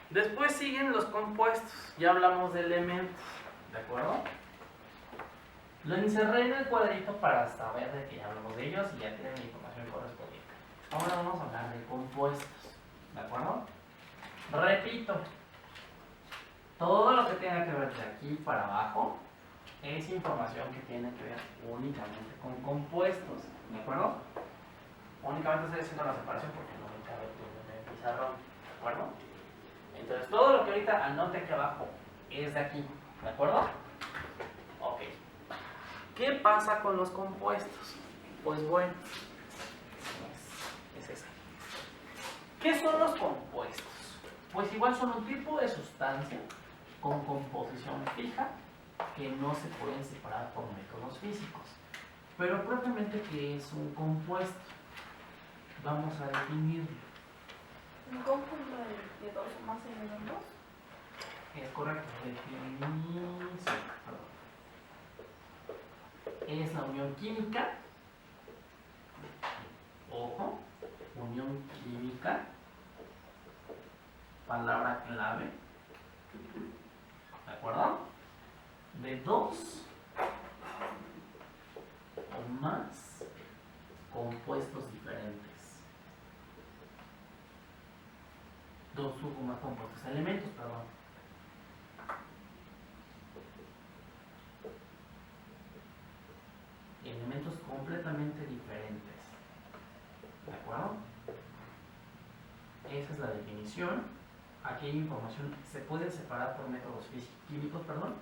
Después siguen los compuestos. Ya hablamos de elementos, ¿de acuerdo? Lo encerré en el cuadrito para saber de que ya hablamos de ellos y ya tienen la información correspondiente. Ahora vamos a hablar de compuestos, ¿de acuerdo? Repito, todo lo que tenga que ver de aquí para abajo es información que tiene que ver únicamente con compuestos, ¿de acuerdo? Únicamente estoy haciendo la separación porque no me cabe en el pizarrón, ¿de acuerdo? Entonces, todo lo que ahorita anote aquí abajo es de aquí, ¿de acuerdo? Ok. ¿Qué pasa con los compuestos? Pues bueno, es esa. ¿Qué son los compuestos? Pues igual son un tipo de sustancia con composición fija que no se pueden separar por métodos físicos. Pero propiamente, ¿qué es un compuesto? Vamos a definirlo. ¿Un conjunto de dos o más elementos? Es correcto, definición. Es la unión química, ojo, unión química, palabra clave, ¿de acuerdo? De dos o más compuestos diferentes. Dos o más compuestos, elementos, perdón. Elementos completamente diferentes. ¿De acuerdo? Esa es la definición. Aquí hay información, se pueden separar por métodos químicos, perdón.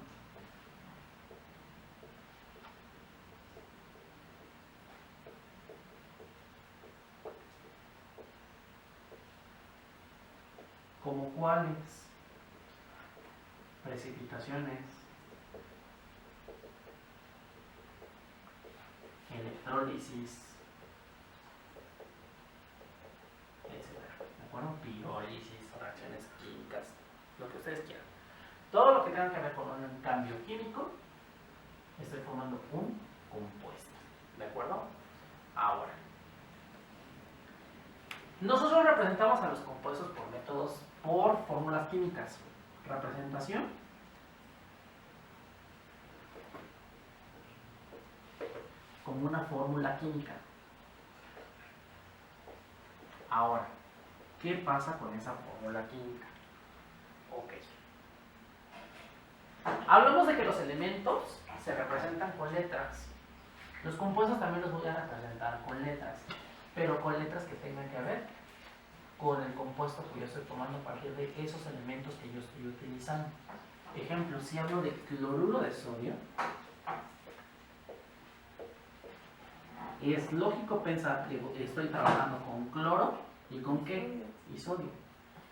¿Como cuáles? Precipitaciones, electrólisis, etc. ¿De acuerdo? Pirólisis, reacciones químicas, lo que ustedes quieran. Todo lo que tenga que ver con un cambio químico, estoy formando un compuesto. ¿De acuerdo? Ahora, nosotros representamos a los compuestos por métodos, por fórmulas químicas. Representación. Como una fórmula química. Ahora, ¿qué pasa con esa fórmula química? Ok. Hablamos de que los elementos se representan con letras. Los compuestos también los voy a representar con letras, pero con letras que tengan que ver con el compuesto que yo estoy tomando a partir de esos elementos que yo estoy utilizando. Ejemplo, si hablo de cloruro de sodio, es lógico pensar que estoy trabajando con cloro y con qué? Y sodio.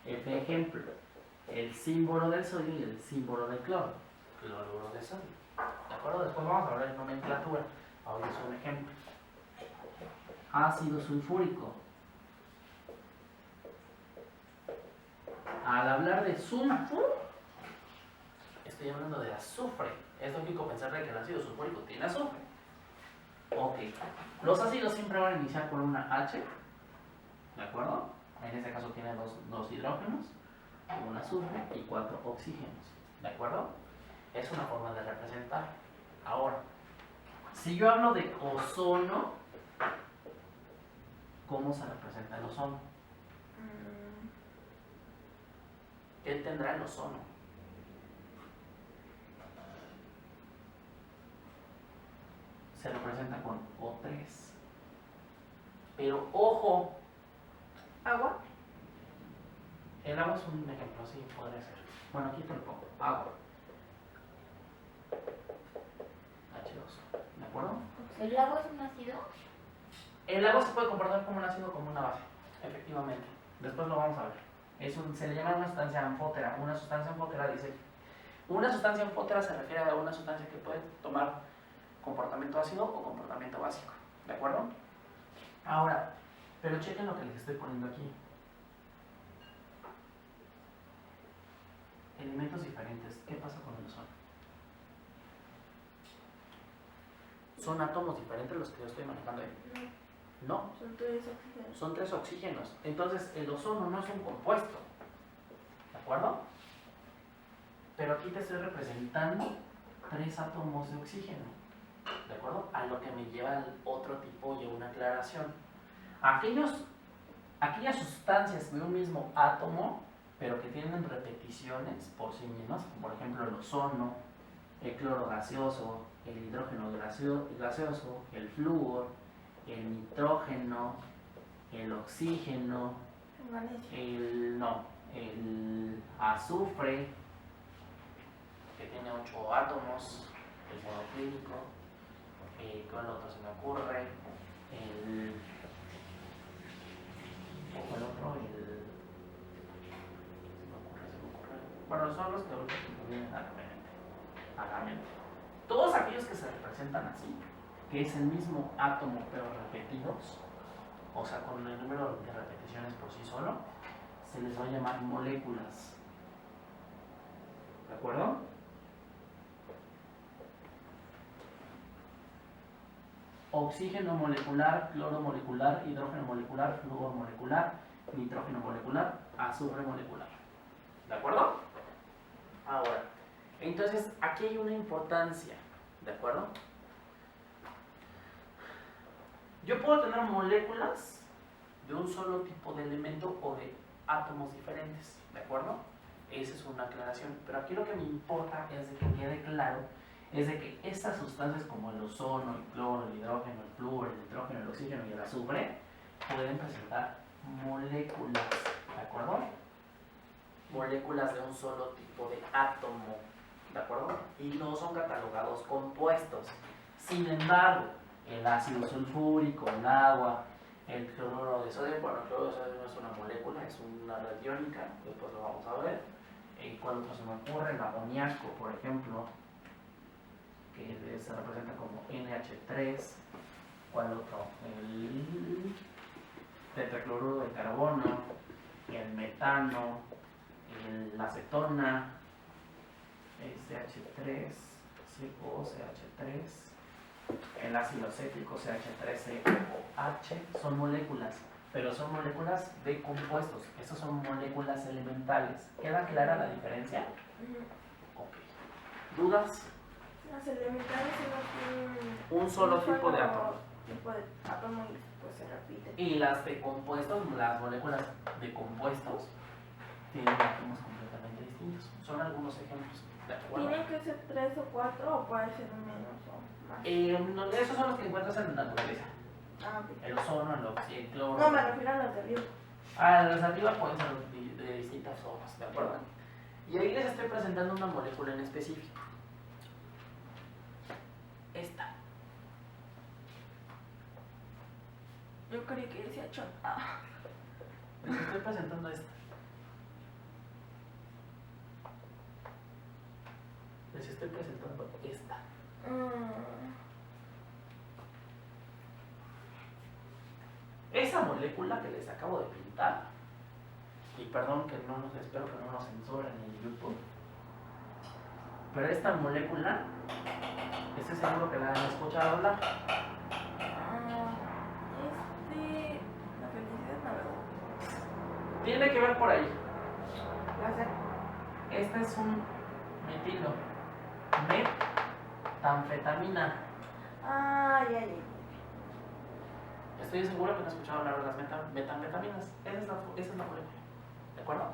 Ejemplo, el símbolo del sodio y el símbolo del cloro. Cloruro de sodio. ¿De acuerdo? Después vamos a hablar de nomenclatura. Ahora es un ejemplo. Ácido sulfúrico. Al hablar de sulfuro, estoy hablando de azufre. Es lógico pensar que el ácido sulfúrico tiene azufre. Ok. Los ácidos siempre van a iniciar con una H. ¿De acuerdo? En este caso tiene dos hidrógenos, un azufre y 4 oxígenos. ¿De acuerdo? Es una forma de representar. Ahora, si yo hablo de ozono, ¿cómo se representa el ozono? ¿Qué tendrá el ozono? Se representa con O3. Pero ojo, ¿Agua? el agua es un ejemplo, sí, podría ser. Bueno, aquí te lo pongo, agua. H2, ¿de acuerdo? ¿El agua es un ácido? El agua se puede comportar como un ácido o como una base, efectivamente. Después lo vamos a ver. Se le llama una sustancia anfótera. Una sustancia anfótera dice... Una sustancia anfótera se refiere a una sustancia que puede tomar comportamiento ácido o comportamiento básico. ¿De acuerdo? Ahora, pero chequen lo que les estoy poniendo aquí. Elementos diferentes. ¿Qué pasa con el ozono? ¿Son átomos diferentes los que yo estoy manejando ahí? No. Son 3 oxígenos. Son 3 oxígenos. Entonces, el ozono no es un compuesto. ¿De acuerdo? te estoy representando 3 átomos de oxígeno, ¿de acuerdo? A lo que me lleva al otro tipo y una aclaración. Aquellas sustancias de un mismo átomo, pero que tienen repeticiones por sí mismas, como por ejemplo el ozono, el cloro gaseoso, el hidrógeno gaseoso, el flúor, el nitrógeno, el oxígeno, el azufre, que tiene 8 átomos, el monoclínico, ¿cuál otro se me ocurre? ¿Cuál otro? Se me ocurre. Bueno, son los que ahorita me vienen a la mente. Todos aquellos que se representan así, que es el mismo átomo pero repetidos, o sea, con el número de repeticiones por sí solo, se les va a llamar moléculas. ¿De acuerdo? Oxígeno molecular, cloro molecular, hidrógeno molecular, flúor molecular, nitrógeno molecular, azufre molecular. ¿De acuerdo? Ahora, entonces aquí hay una importancia, ¿de acuerdo? Yo puedo tener moléculas de un solo tipo de elemento o de átomos diferentes, ¿de acuerdo? Esa es una aclaración, pero aquí lo que me importa es de que quede claro, es de que estas sustancias como el ozono, el cloro, el hidrógeno, el flúor, el nitrógeno, el oxígeno y el azufre pueden presentar moléculas, ¿de acuerdo? Moléculas de un solo tipo de átomo, ¿de acuerdo? Y no son catalogados compuestos. Sin embargo, el ácido sulfúrico, el agua, el cloruro de sodio, bueno, el cloruro de sodio no es una molécula, es una red iónica, después lo vamos a ver. ¿Cuál otro se me ocurre? El amoníaco, por ejemplo, que se representa como NH3. ¿Cuál otro? El tetracloruro de carbono, el metano, la acetona, CH3, COCH3, el ácido acético CH3COH, son moléculas, pero son moléculas de compuestos. Estas son moléculas elementales. ¿Queda clara la diferencia? Ok. ¿Dudas? Las elementales tienen Un solo tipo de átomo. Tipo de átomo y pues se repite. Y las de compuestos, las moléculas de compuestos, tienen átomos completamente distintos. Son algunos ejemplos. ¿De acuerdo? ¿Tienen que ser 3 o 4 o puede ser menos o más? Esos son los que encuentras en la naturaleza. Ah, ok. El ozono, el cloro. No, me refiero a los de arriba. Los de arriba pueden ser de distintas formas, ¿de acuerdo? Y ahí les estoy presentando una molécula en específico. Esta. Yo creí que decía chon. Ah. Les estoy presentando esta. Les estoy presentando esta. Esa molécula que les acabo de pintar, y perdón que no nos espero que no nos censuren en YouTube, pero esta molécula, estoy seguro que la han escuchado hablar. La felicidad, la verdad. Tiene que ver por ahí. La sé. Este es un metilo, metanfetamina. Ah, ya. Estoy seguro que no han escuchado hablar de las metanfetaminas. Esa es la molécula. ¿De acuerdo?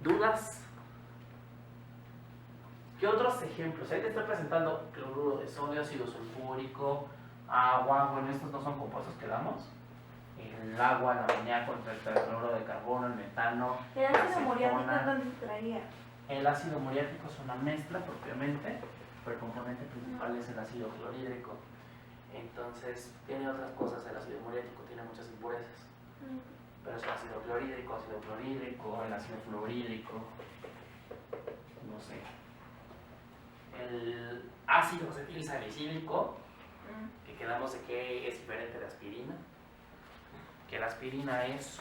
¿Dudas? ¿Qué otros ejemplos? Ahí te estoy presentando cloruro de sodio, ácido sulfúrico, agua. Bueno, estos no son compuestos que damos. El agua, el amoníaco, el tetracloruro de carbono, el metano. El ácido muriático es donde se traía. El ácido muriático es una mezcla propiamente, pero el componente principal es el ácido clorhídrico. Entonces, tiene otras cosas. El ácido muriático tiene muchas impurezas. Pero es el ácido clorhídrico, el ácido fluorhídrico, no sé. El ácido acetilsalicílico, que quedamos de que es diferente de aspirina. Que la aspirina es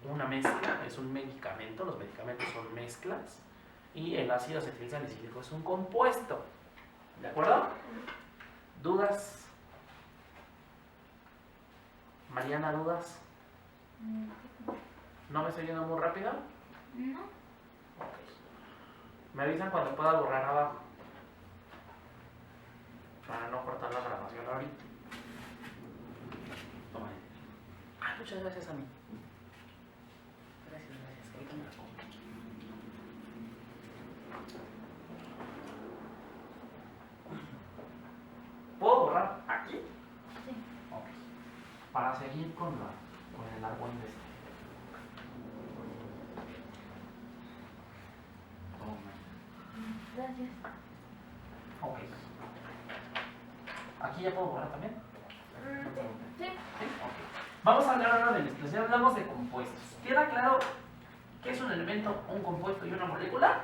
una mezcla, es un medicamento, los medicamentos son mezclas, y el ácido acetilsalicílico es un compuesto. ¿De acuerdo? ¿Dudas? Mariana, ¿dudas? ¿No me estoy yendo muy rápido? No. Ok. Me avisan cuando pueda borrar abajo. Para no cortar la grabación ahorita. Toma. Ah, muchas gracias a mí. Gracias. Ahorita me la pongo. ¿Puedo borrar aquí? Sí. Ok. Para seguir con el árbol de este. Toma. Gracias. Ok. ¿Aquí ya puedo borrar también? Sí. ¿Sí? Ok. Vamos a hablar ahora de mezclas. Ya hablamos de compuestos. ¿Queda claro qué es un elemento, un compuesto y una molécula?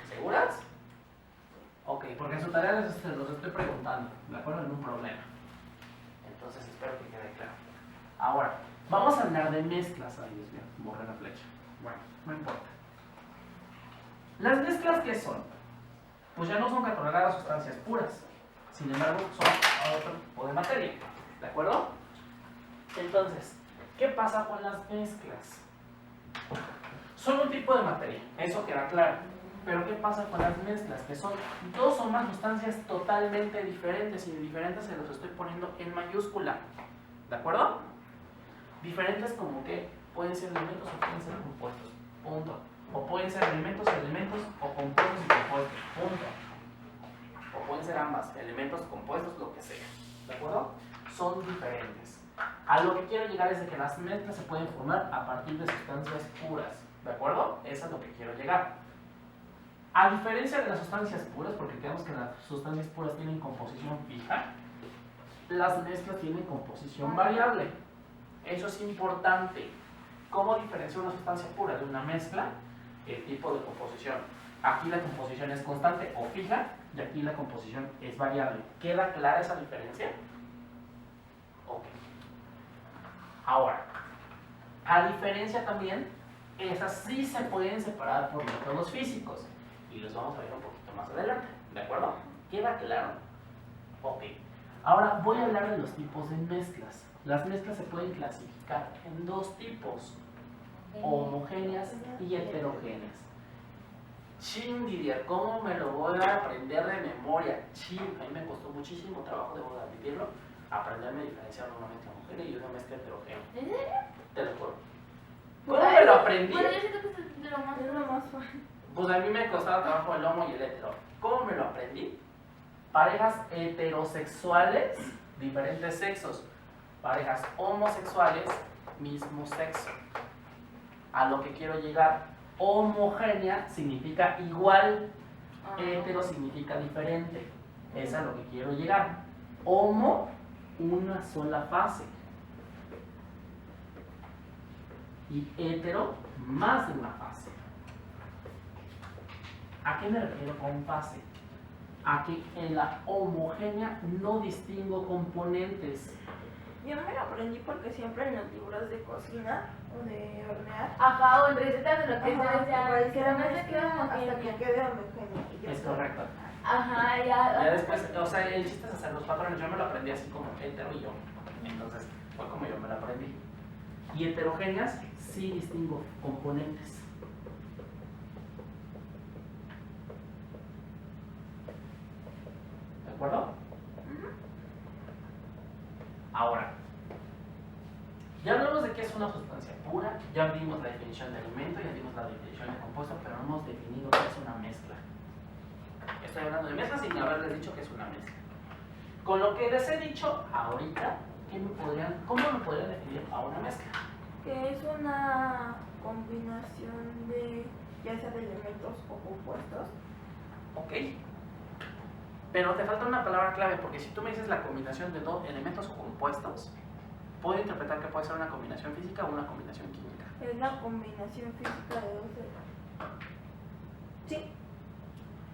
¿Seguras? Ok, porque en su tarea los estoy preguntando, ¿de acuerdo? En un problema. Entonces espero que quede claro. Ahora, vamos a hablar de mezclas. Ay, Dios mío, borré la flecha. Bueno, no importa. ¿Las mezclas qué son? Pues ya no son catalogadas sustancias puras. Sin embargo, son otro tipo de materia. ¿De acuerdo? Entonces, ¿qué pasa con las mezclas? Son un tipo de materia, eso queda claro. Pero ¿qué pasa con las mezclas? Que son dos o más sustancias totalmente diferentes, y diferentes se los estoy poniendo en mayúscula. ¿De acuerdo? Diferentes como que pueden ser elementos o pueden ser compuestos. Punto. O pueden ser elementos, o compuestos y compuestos. Punto. O pueden ser ambas, elementos, compuestos, lo que sea. ¿De acuerdo? Son diferentes. A lo que quiero llegar es de que las mezclas se pueden formar a partir de sustancias puras. ¿De acuerdo? Eso es lo que quiero llegar. A diferencia de las sustancias puras, porque creemos que las sustancias puras tienen composición fija, las mezclas tienen composición variable. Eso es importante. ¿Cómo diferencia una sustancia pura de una mezcla? El tipo de composición. Aquí la composición es constante o fija, y aquí la composición es variable. ¿Queda clara esa diferencia? Ok. Ahora, a diferencia también, esas sí se pueden separar por métodos físicos. Y los vamos a ver un poquito más adelante. ¿De acuerdo? ¿Queda claro? Ok. Ahora voy a hablar de los tipos de mezclas. Las mezclas se pueden clasificar en dos tipos: homogéneas y heterogéneas. Chin, Didier, ¿cómo me lo voy a aprender de memoria? Chin, a mí me costó muchísimo trabajo, debo de admitirlo, aprenderme a diferenciar una mezcla homogénea y una mezcla heterogénea. ¿En serio? Te lo juro. ¿Cómo me lo aprendí? Bueno, yo siento que es de lo más fácil. Pues a mí me costaba trabajo el homo y el hetero. ¿Cómo me lo aprendí? Parejas heterosexuales, diferentes sexos. Parejas homosexuales, mismo sexo. A lo que quiero llegar: homogénea significa igual, hetero significa diferente. Es a lo que quiero llegar. Homo, una sola fase. Y hetero, más de una fase. ¿A qué me refiero con fase? A que en la homogénea no distingo componentes. Yo me lo aprendí porque siempre en los libros de cocina o de hornear. Ajá, o en recetas de lo que Ajá, se decía, que que no me queda hasta que homogénea. quede homogénea. Y ya Es está. correcto. Ajá, Ya ya. después, o sea, el chiste es hacer los patrones. Yo me lo aprendí así como hetero y homo. Entonces, fue como yo me lo aprendí. Y heterogéneas, sí distingo componentes. ¿De acuerdo? Ahora, ya hablamos de qué es una sustancia pura, ya vimos la definición de elemento, ya vimos la definición de compuesto, pero no hemos definido qué es una mezcla. Estoy hablando de mezclas sin haberles dicho que es una mezcla. Con lo que les he dicho ahorita, ¿cómo me podrían definir a una mezcla? Que es una combinación de, ya sea de elementos o compuestos. Ok. Pero te falta una palabra clave, porque si tú me dices la combinación de dos elementos o compuestos, puedo interpretar que puede ser una combinación física o una combinación química. Es la combinación física de dos Sí.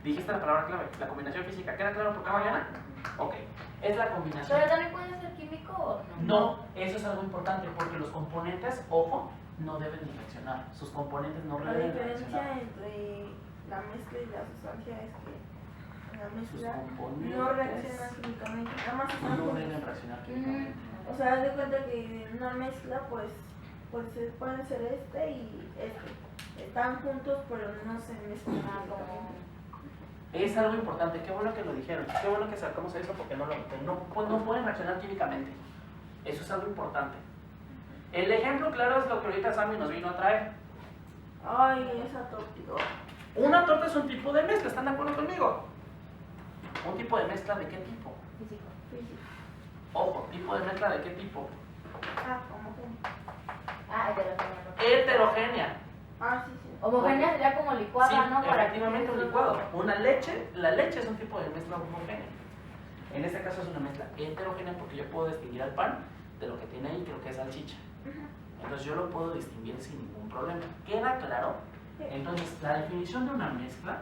Dijiste la palabra clave, la combinación física. ¿Queda claro por qué, Mariana? Ok. Es la combinación. Pero también puede ser químico o no. No, eso es algo importante, porque los componentes, ojo, no deben de reaccionar. Sus componentes no La deben de diferencia reaccionar. entre la mezcla y la sustancia es que la Sus mezcla no componentes reacciona químicamente. Nada más están no juntos. deben reaccionar químicamente. O sea, haz de cuenta que en una mezcla, pues pues pueden ser este y este. Están juntos, pero no se mezclan. Es algo importante, qué bueno que lo dijeron, qué bueno que sacamos eso porque no pueden reaccionar químicamente. Eso es algo importante. El ejemplo claro es lo que ahorita Sammy nos vino a traer. Ay, esa tópico. Una torta es un tipo de mezcla, ¿están de acuerdo conmigo? ¿Un tipo de mezcla de qué tipo? Físico. Físico. Ojo, ¿tipo de mezcla de qué tipo? Ah, homogéneo. Ah, heterogénea. Heterogénea. Ah, sí, sí. Homogénea sería como licuada, Sí, ¿no? Para efectivamente un licuado. Una leche, la leche es un tipo de mezcla homogénea. En este caso es una mezcla heterogénea porque yo puedo distinguir al pan de lo que tiene ahí, creo que es salchicha. Entonces yo lo puedo distinguir sin ningún problema. ¿Queda claro? Entonces la definición de una mezcla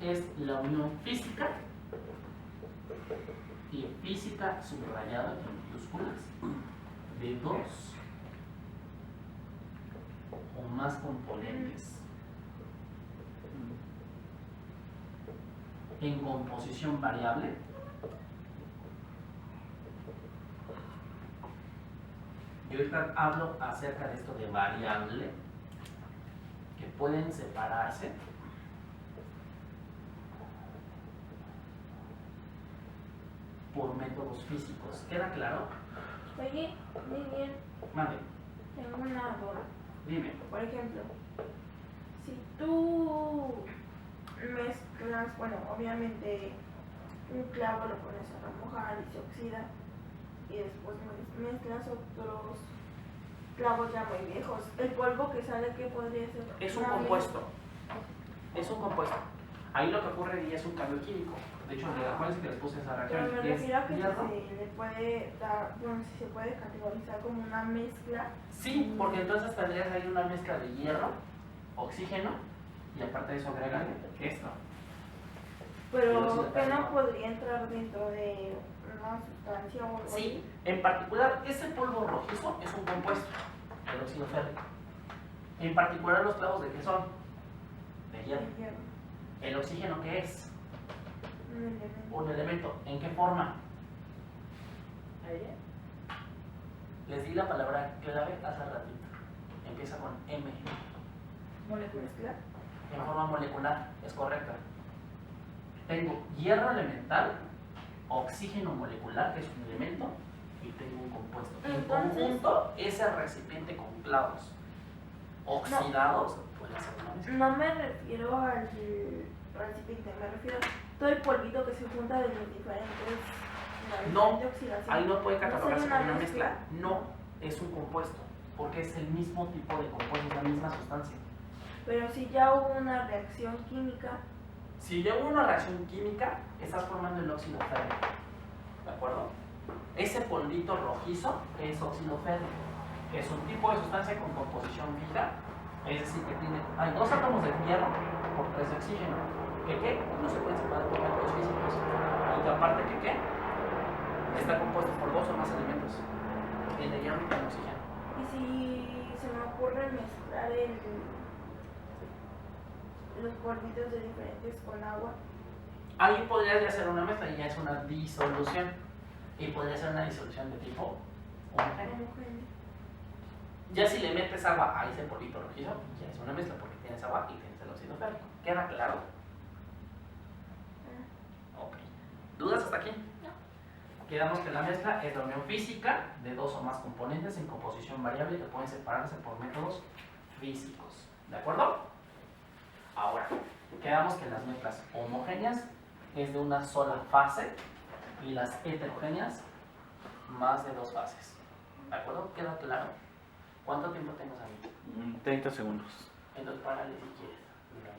es la unión física, y física subrayada en minúsculas, de dos o más componentes en composición variable y ahorita hablo acerca de esto de variable, que pueden separarse por métodos físicos. ¿Queda claro? Oye, muy bien. Mande, Tengo una duda. dime. Por ejemplo, si tú mezclas, bueno, obviamente un clavo lo pones a remojar y se oxida, y después mezclas otros clavos ya muy viejos. El polvo que sale, ¿qué podría ser? Es un Una compuesto. Es un compuesto. Ahí lo que ocurre y es un cambio químico. De hecho, acuérdense que les puse esa reacción. Pero me y es refiero a que si hierro. se le puede dar, bueno, si se puede categorizar como una mezcla. Sí, porque entonces tendrías ahí una mezcla de hierro, oxígeno, y aparte de eso agregan esto. Pero que no podría entrar dentro de una sustancia o algo Sí, en particular, ese polvo rojizo es un compuesto, el óxido férrico. En particular, los clavos, ¿de qué son? De hierro. de hierro. ¿El oxígeno qué es? Un elemento. Un elemento. ¿En qué forma? ¿Aire? Les di la palabra clave hace ratito. Empieza con M. Molécula. Mezcla. En forma molecular, es correcta. Tengo hierro elemental, oxígeno molecular, que es un elemento, y tengo un compuesto. En Entonces- conjunto, ese recipiente con clavos oxidados puede ser una mezcla. No me refiero al recipiente, me refiero a todo el polvito que se junta de los diferentes. la No, diferente oxidación. Ahí no puede catalogarse sería como una mezcla. No, es un compuesto, porque es el mismo tipo de compuesto, es la misma sustancia. Pero si ya hubo una reacción química, Si yo hago una reacción química, estás formando el óxido férrico. ¿De acuerdo? Ese polvito rojizo es óxido férrico. Es un tipo de sustancia con composición fija, es decir, que hay dos átomos de hierro por 3 de oxígeno. ¿Qué? No se pueden separar por métodos físicos. Y que aparte, ¿qué? Está compuesto por 2 o más elementos. Tiene hierro y tiene oxígeno. y si se me ocurre mezclar los polvitos de diferentes con agua, Ahí podrías ya hacer una mezcla y ya es una disolución. Y podría ser una disolución de tipo homogéneo. homogéneo. Ya si le metes agua a ese polvito rojizo, ya es una mezcla porque tienes agua y tienes el óxido férrico. ¿Queda claro? Ok. ¿Dudas hasta aquí? No. Quedamos que la mezcla es la unión física de 2 o más componentes en composición variable que pueden separarse por métodos físicos. ¿De acuerdo? Ahora, quedamos que las mezclas homogéneas es de una sola fase y las heterogéneas más de 2 fases. ¿De acuerdo? ¿Queda claro? ¿Cuánto tiempo tengo ahí? 30 segundos. Entonces, párale si quieres. Mira.